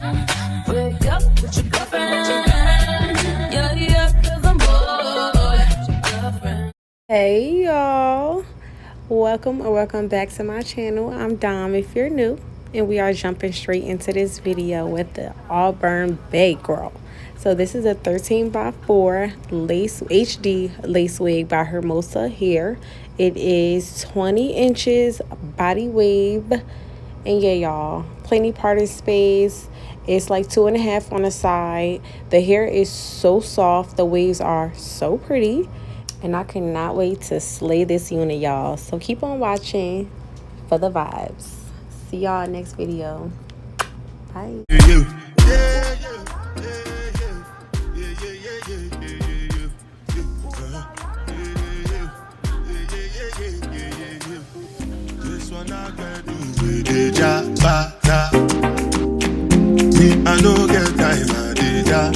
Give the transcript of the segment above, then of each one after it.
Wake up with your girlfriend. Yeah, 'cause I'm bored with your girlfriend. Hey y'all, welcome back to my channel. I'm Dom if you're new, and we are jumping straight into this video with the Auburn Bae girl. So this is a 13x4 lace HD lace wig by Hermosa Hair. It is 20 inches body wave, and yeah y'all, plenty parting space. It's like 2.5 on the side. The hair is so soft, the waves are so pretty, and I cannot wait to slay this unit, y'all. So keep on watching for the vibes. See y'all next video. Bye. I no get time, I did that.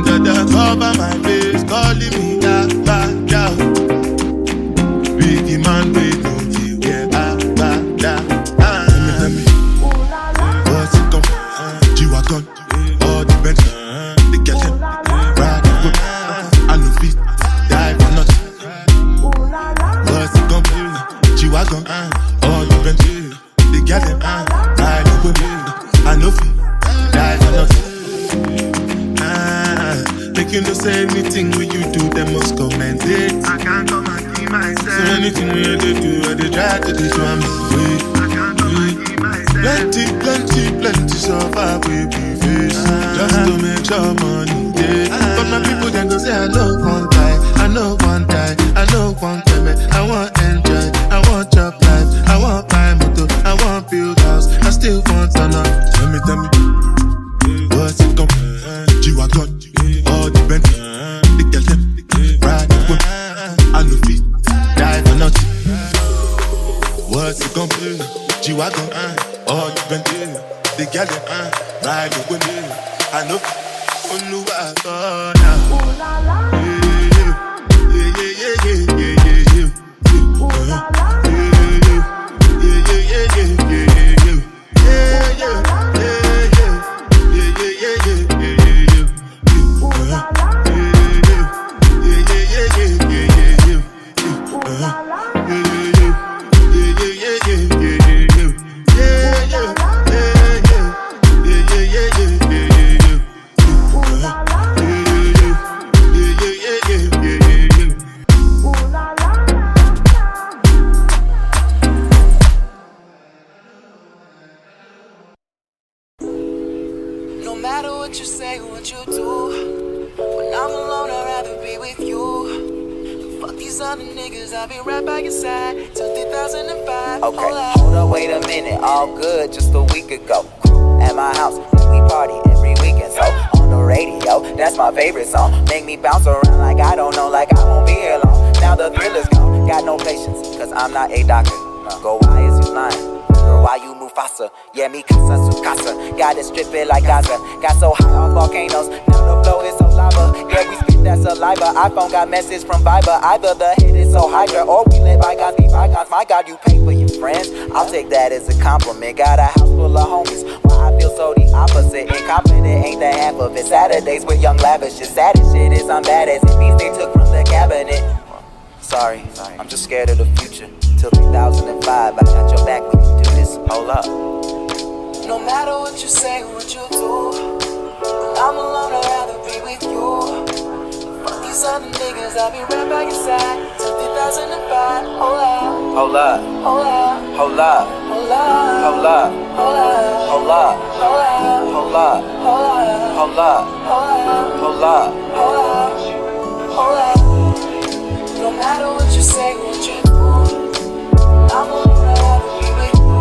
Dada cover my face, calling me that. Biggie man, wait until you get back. Tell me, what's it come? G-Wagon, all the Benz, the get them, ride and whip. I no fit, die for nothing. What's it come? G-Wagon, all the Benz, the get them, ride and whip. I no fit, die for nothing. Make you no say anything when you do, they must commend it. I can't come and keep myself. So anything when you do, I try to do I'm way. I can't come and keep myself. Plenty so far we be face. Just to make sure money day. But my people then go say I know one die, I know one die, I know one time. I want enjoy, I want job life, I want buy motor, I want build house, I still want to know. Tell me, what's it come? G-Wagon, all the Benz, the girl them, ride and whip. I no fit, die for nothing. What's it come? G-Wagon, all the Benz, the girl them, ride and whip. I know, I thought now. No matter what you say, what you do, when I'm alone, I'd rather be with you. Fuck these other niggas, I'll be right by your side till 2005. Okay, hold up, wait a minute, all good just a week ago. Crew at my house, we party every weekend, so on the radio, that's my favorite song. Make me bounce around like I don't know, like I won't be here long. Now the thrill is gone, got no patience, cause I'm not a doctor. Go, why is you lying? Girl, why you Mufasa? Yeah, me casa su casa. Got it stripping like Gaza. Got so high on volcanoes, now the flow is so lava. Yeah, we spit that saliva. iPhone got message from Viber. Either the head is so hydra, or we let bygones be bygones. My God, you pay for your friends. I'll take that as a compliment. Got a house full of homies. Why I feel so the opposite. Incompetent ain't the half of it. Saturdays with young lavish. The saddest shit is I'm bad as it means they took from the cabinet. Sorry, I'm just scared of the future. Till 2005, I got your back, we can do this. Hold up. No matter what you say, what you do, when I'm alone, I'd rather be with you. Fuck these other niggas, I'll be right by your side till 2005. Hold up. Hold up. Hold up. Hold up. Hold up. Hold up. Hold up. Hold up. Hold up. Hold up. Hold up. Hold up. Hold up. Hold up. No matter what you say, what you do, I'm alone, I'd rather be with you.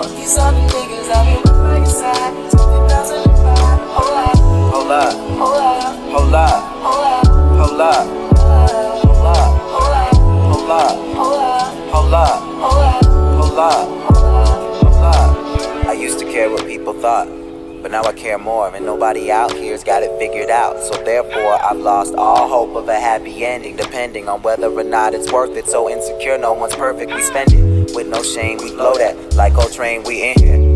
Fuck these other niggas, I'll be right by your side till 2005. Hold up. Hold up. Hold up. Hold up. Hold up. Hold up. Hold up. Hold up. Hold up. Hold up. Hold up. Hold up. Hold up. I used to care what people thought, but now I care more, and nobody out here's got it figured out. So therefore, I've lost all hope of a happy ending, depending on whether or not it's worth it. So insecure, no one's perfect, we spend it with no shame, we blow that like Coltrane, we in here.